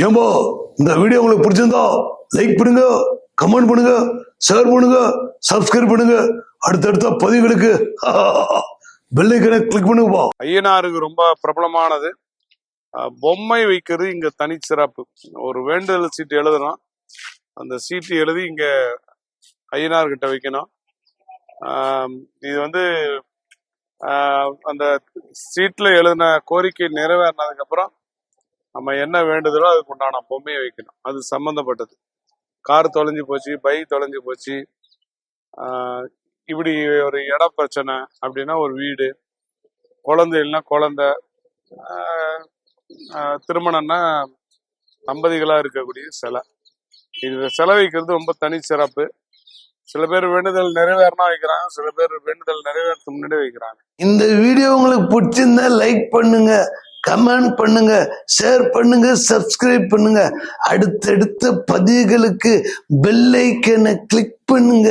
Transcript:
ஏம்போ இந்த வீடியோ உங்களுக்கு பிடிச்சிருந்தா லைக் பண்ணுங்க, கமெண்ட் பண்ணுங்க, ஷேர் பண்ணுங்க, சப்ஸ்கிரைப் பண்ணுங்க. அடுத்தடுத்த பதிவுகளுக்கு பெல் ஐகானை கிளிக் பண்ணுங்கப்பா. ஐயனாருக்கு ரொம்ப பிரபலமானது பொம்மை வைக்கிறது இங்க தனி சிறப்பு. ஒரு வேண்டுதல் சீட்டு எழுதணும், அந்த சீட்டு எழுதி இங்க ஐயனார்கிட்ட வைக்கணும். இது வந்து அந்த சீட்ல எழுதின கோரிக்கை நிறைவேறினதுக்கு அப்புறம் நம்ம என்ன வேண்டுதலோ அதுக்கு உண்டான பொம்மையை வைக்கணும். அது சம்பந்தப்பட்டது. கார் தொலைஞ்சு போச்சு, பைக் தொலைஞ்சு போச்சு, இப்படி ஒரு இட பிரச்சனை அப்படின்னா ஒரு வீடு, குழந்தை இல்லைன்னா குழந்தை, திருமணம்னா தம்பதிகளா இருக்கக்கூடிய சிலை. இது சிலை வைக்கிறது ரொம்ப தனி சிறப்பு. சில பேர் வேண்டுதல் நிறைவேறினா வைக்கிறாங்க, சில பேர் வேண்டுதல் நிறைவேறதுக்கு முன்னாடி வைக்கிறாங்க. இந்த வீடியோ உங்களுக்கு பிடிச்சிருந்தா லைக் பண்ணுங்க, கமெண்ட் பண்ணுங்க, ஷேர் பண்ணுங்க, சப்ஸ்கிரைப் பண்ணுங்க. அடுத்தடுத்த பதிவுகளுக்கு பெல் ஐகானை கிளிக் பண்ணுங்க.